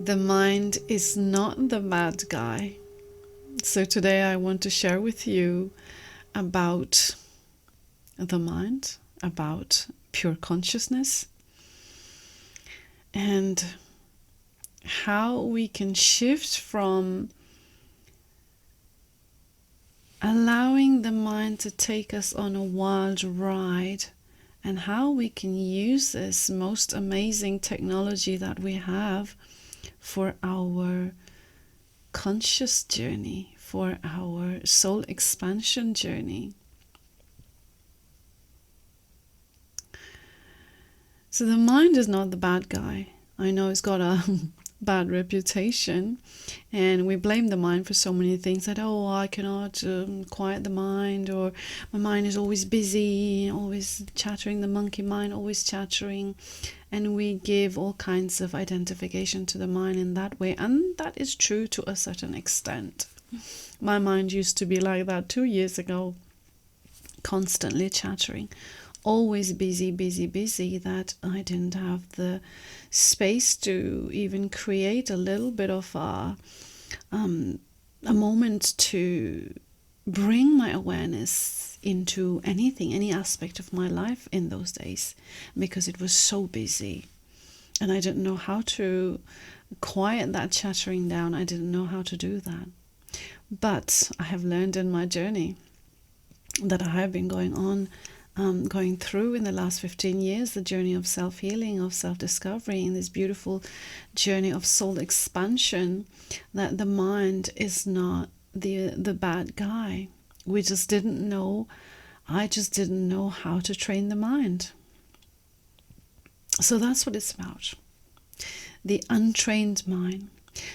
The mind is not the bad guy. So today I want to share with you about the mind, about pure consciousness, and how we can shift from allowing the mind to take us on a wild ride, and how we can use this most amazing technology that we have for our conscious journey, for our soul expansion journey. So the mind is not the bad guy. I know it's got a bad reputation, and we blame the mind for so many things, that I cannot quiet the mind, or my mind is always busy, always chattering, the monkey mind always chattering, and we give all kinds of identification to the mind in that way, and that is true to a certain extent. My mind used to be like that 2 years ago, constantly chattering, always busy, that I didn't have the space to even create a little bit of a moment to bring my awareness into anything, any aspect of my life in those days, because it was so busy. And I didn't know how to quiet that chattering down. I didn't know how to do that. But I have learned in my journey that I have been going through in the last 15 years, the journey of self-healing, of self-discovery, in this beautiful journey of soul expansion, that the mind is not the bad guy. We just didn't know, I just didn't know how to train the mind. So that's what it's about, the untrained mind.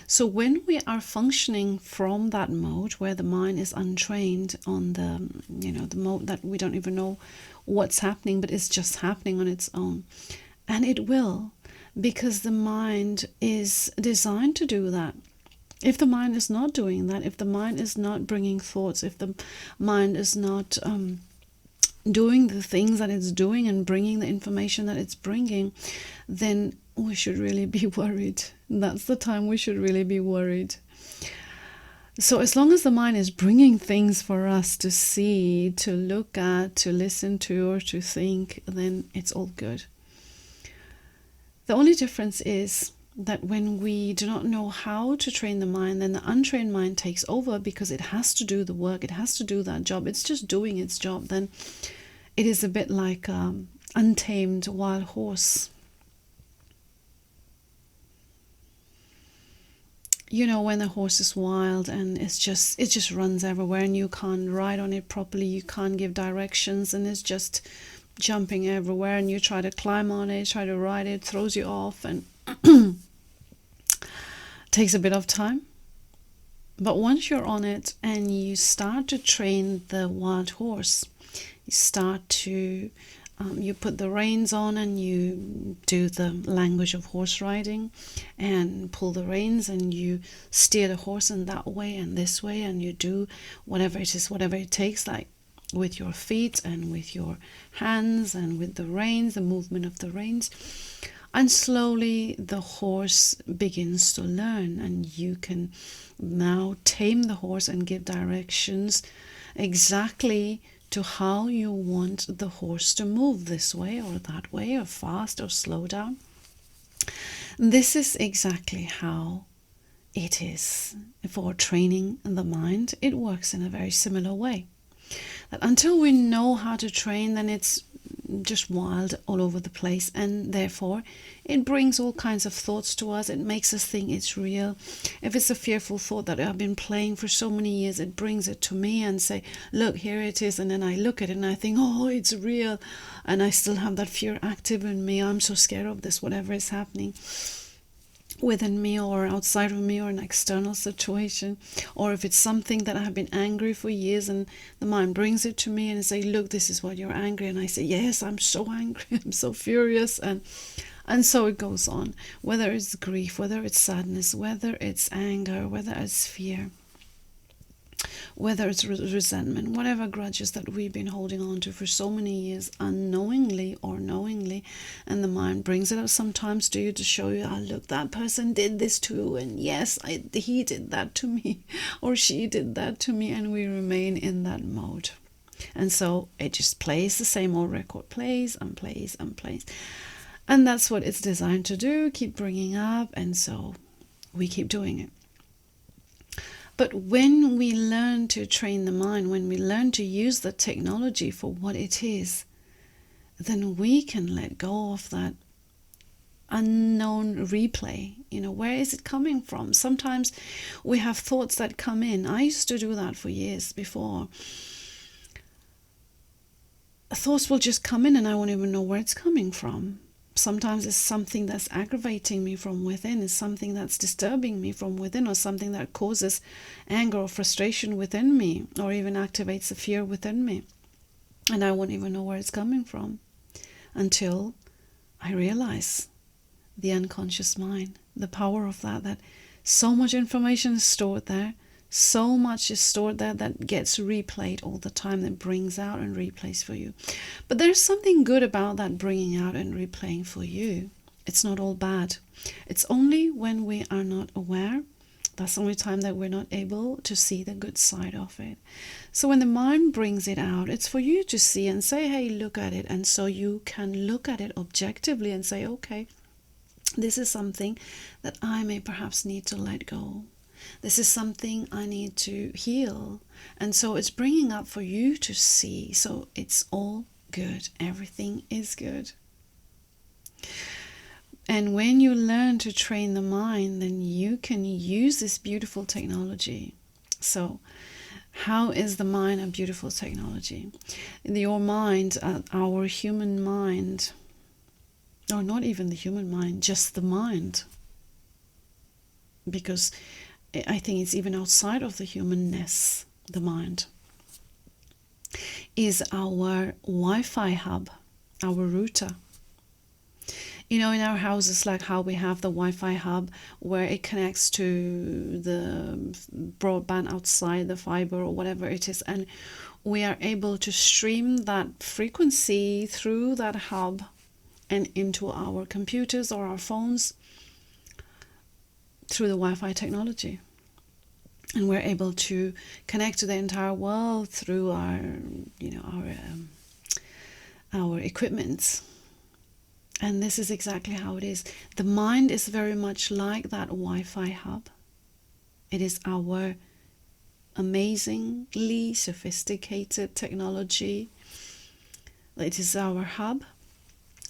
So when we are functioning from that mode where the mind is untrained, on the mode that we don't even know what's happening, but it's just happening on its own. And it will, because the mind is designed to do that. If the mind is not doing that, if the mind is not bringing thoughts, if the mind is not doing the things that it's doing and bringing the information that it's bringing, then we should really be worried. That's the time we should really be worried. So as long as the mind is bringing things for us to see, to look at, to listen to, or to think, then it's all good. The only difference is that when we do not know how to train the mind, then the untrained mind takes over, because it has to do the work, it has to do that job, it's just doing its job. Then it is a bit like untamed wild horse. You know, when the horse is wild and it just runs everywhere, and you can't ride on it properly, you can't give directions, and it's just jumping everywhere, and you try to climb on it, try to ride it, throws you off, and takes a bit of time. But once you're on it and you start to train the wild horse, you start to you put the reins on, and you do the language of horse riding, and pull the reins, and you steer the horse in that way and this way, and you do whatever it takes, like with your feet and with your hands and with the reins, the movement of the reins. And slowly the horse begins to learn, and you can now tame the horse and give directions exactly to how you want the horse to move, this way or that way, or fast or slow down. This is exactly how it is for training the mind. It works in a very similar way. That until we know how to train, then it's just wild all over the place, and therefore it brings all kinds of thoughts to us. It makes us think it's real. If it's a fearful thought that I've been playing for so many years, it brings it to me and say, look, here it is. And then I look at it and I think, oh, it's real, and I still have that fear active in me. I'm so scared of this, whatever is happening within me or outside of me, or an external situation, or if it's something that I have been angry for years, and the mind brings it to me and say, look, this is what you're angry, and I say, yes, I'm so angry, I'm so furious, and so it goes on, whether it's grief, whether it's sadness, whether it's anger, whether it's fear. whether it's resentment, whatever grudges that we've been holding on to for so many years, unknowingly or knowingly, and the mind brings it up sometimes to you to show you, oh, look, that person did this too, and yes, he did that to me, or she did that to me, and we remain in that mode. And so it just plays the same old record, plays and plays and plays. And that's what it's designed to do, keep bringing up, and so we keep doing it. But when we learn to train the mind, when we learn to use the technology for what it is, then we can let go of that unknown replay. Where is it coming from? Sometimes we have thoughts that come in. I used to do that for years before. Thoughts will just come in and I won't even know where it's coming from. Sometimes it's something that's aggravating me from within, it's something that's disturbing me from within, or something that causes anger or frustration within me, or even activates a fear within me. And I won't even know where it's coming from until I realize the unconscious mind, the power of that so much information is stored there, so much is stored there that gets replayed all the time, that brings out and replays for you. But there's something good about that bringing out and replaying for you. It's not all bad. It's only when we are not aware, that's the only time that we're not able to see the good side of it. So when the mind brings it out, it's for you to see and say, hey, look at it. And so you can look at it objectively and say, okay, this is something that I may perhaps need to let go. This is something I need to heal. And so it's bringing up for you to see. So it's all good. Everything is good. And when you learn to train the mind, then you can use this beautiful technology. So how is the mind a beautiful technology? Your mind, our human mind, or not even the human mind, just the mind. Because I think it's even outside of the humanness, the mind, is our Wi-Fi hub, our router. In our houses, like how we have the Wi-Fi hub where it connects to the broadband outside, the fiber or whatever it is, and we are able to stream that frequency through that hub and into our computers or our phones through the Wi-Fi technology. And we're able to connect to the entire world through our equipment. And this is exactly how it is. The mind is very much like that Wi-Fi hub. It is our amazingly sophisticated technology. It is our hub,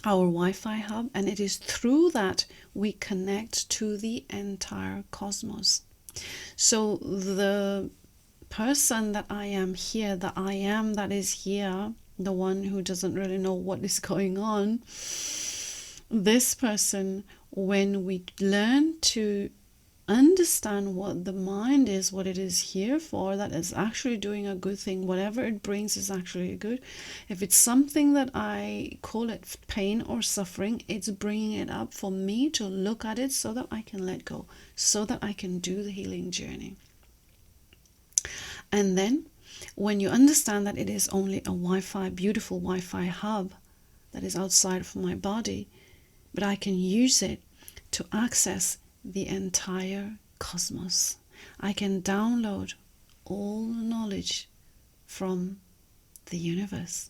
our Wi-Fi hub, and it is through that we connect to the entire cosmos. So the person that I am here, the I am that is here, the one who doesn't really know what is going on, this person, when we learn to understand what the mind is, what it is here for, that is actually doing a good thing, whatever it brings is actually good. If it's something that I call it pain or suffering, it's bringing it up for me to look at it so that I can let go, so that I can do the healing journey. And then when you understand that it is only a Wi-Fi, beautiful Wi-Fi hub that is outside of my body, but I can use it to access the entire cosmos. I can download all the knowledge from the universe,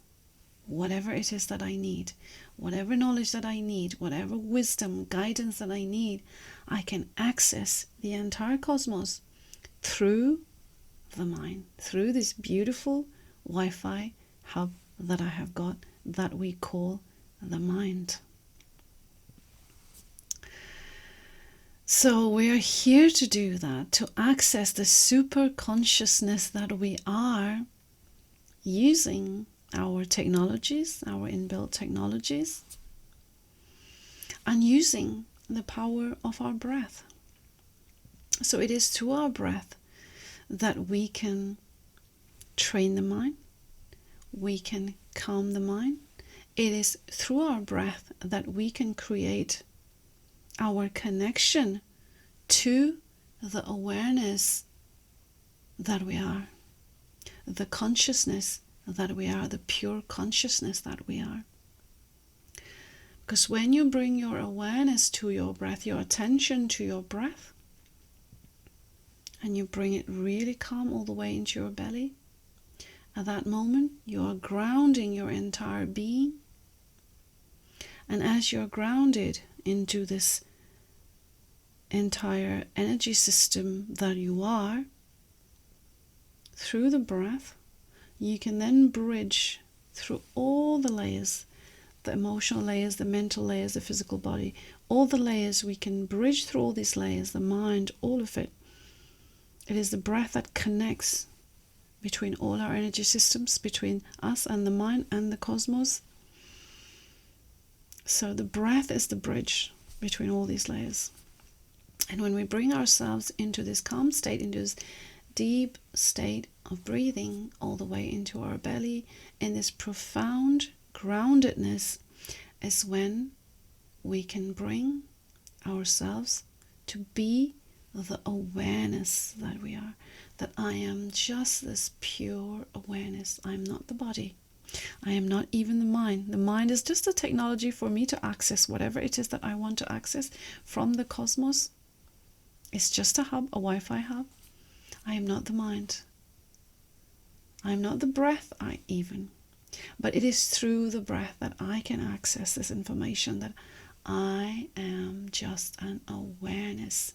whatever it is that I need, whatever knowledge that I need, whatever wisdom, guidance that I need, I can access the entire cosmos through the mind, through this beautiful Wi-Fi hub that I have got, that we call the mind. So we are here to do that, to access the super consciousness that we are, using our technologies, our inbuilt technologies, and using the power of our breath. So it is through our breath that we can train the mind, we can calm the mind. It is through our breath that we can create our connection to the awareness that we are. the consciousness that we are, the pure consciousness that we are. Because when you bring your awareness to your breath, your attention to your breath, and you bring it really calm all the way into your belly, at that moment you are grounding your entire being. And as you're grounded into this entire energy system that you are, through the breath, you can then bridge through all the layers, the emotional layers, the mental layers, the physical body, all the layers. We can bridge through all these layers, the mind, all of it. It is the breath that connects between all our energy systems, between us and the mind and the cosmos. So the breath is the bridge between all these layers. And when we bring ourselves into this calm state, into this deep state of breathing all the way into our belly, in this profound groundedness, is when we can bring ourselves to be the awareness that we are. That I am just this pure awareness. I am not the body. I am not even the mind. The mind is just a technology for me to access whatever it is that I want to access from the cosmos. It's just a hub, a Wi-Fi hub. I am not the mind. I am not the breath, but it is through the breath that I can access this information, that I am just an awareness.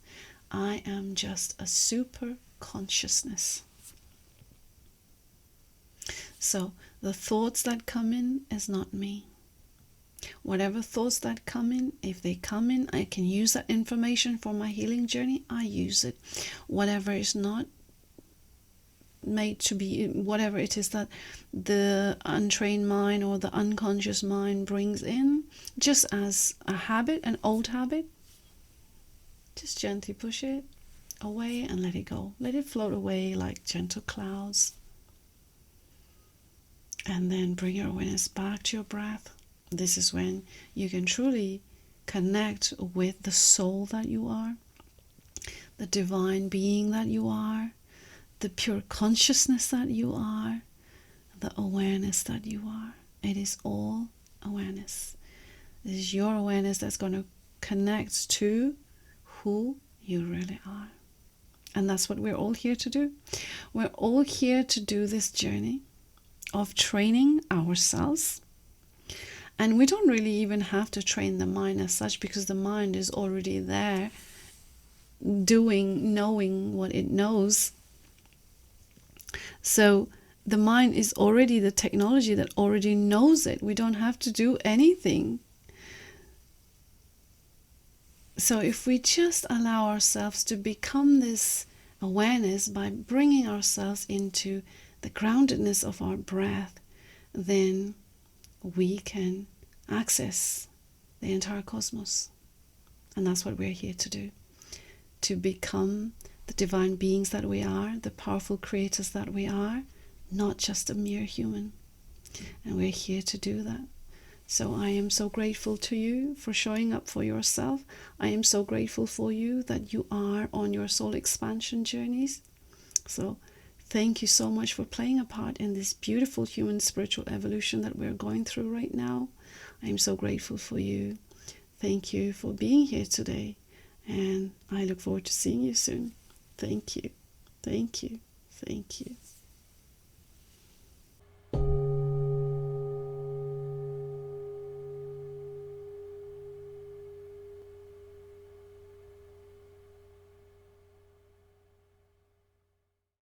I am just a super consciousness. So the thoughts that come in is not me. Whatever thoughts that come in, if they come in, I can use that information for my healing journey. I use it. Whatever is not made to be, whatever it is that the untrained mind or the unconscious mind brings in, just as a habit, an old habit, just gently push it away and let it go. Let it float away like gentle clouds. And then bring your awareness back to your breath. This is when you can truly connect with the soul that you are, the divine being that you are, the pure consciousness that you are, the awareness that you are. It is all awareness. It is your awareness that's going to connect to who you really are. And that's what we're all here to do. We're all here to do this journey of training ourselves. And we don't really even have to train the mind as such, because the mind is already there knowing what it knows. So the mind is already the technology that already knows it. We don't have to do anything. So if we just allow ourselves to become this awareness by bringing ourselves into the groundedness of our breath, then we can access the entire cosmos. And that's what we're here to do. To become the divine beings that we are, the powerful creators that we are, not just a mere human. And we're here to do that. So I am so grateful to you for showing up for yourself. I am so grateful for you that you are on your soul expansion journeys. So thank you so much for playing a part in this beautiful human spiritual evolution that we're going through right now. I am so grateful for you. Thank you for being here today. And I look forward to seeing you soon. Thank you. Thank you. Thank you.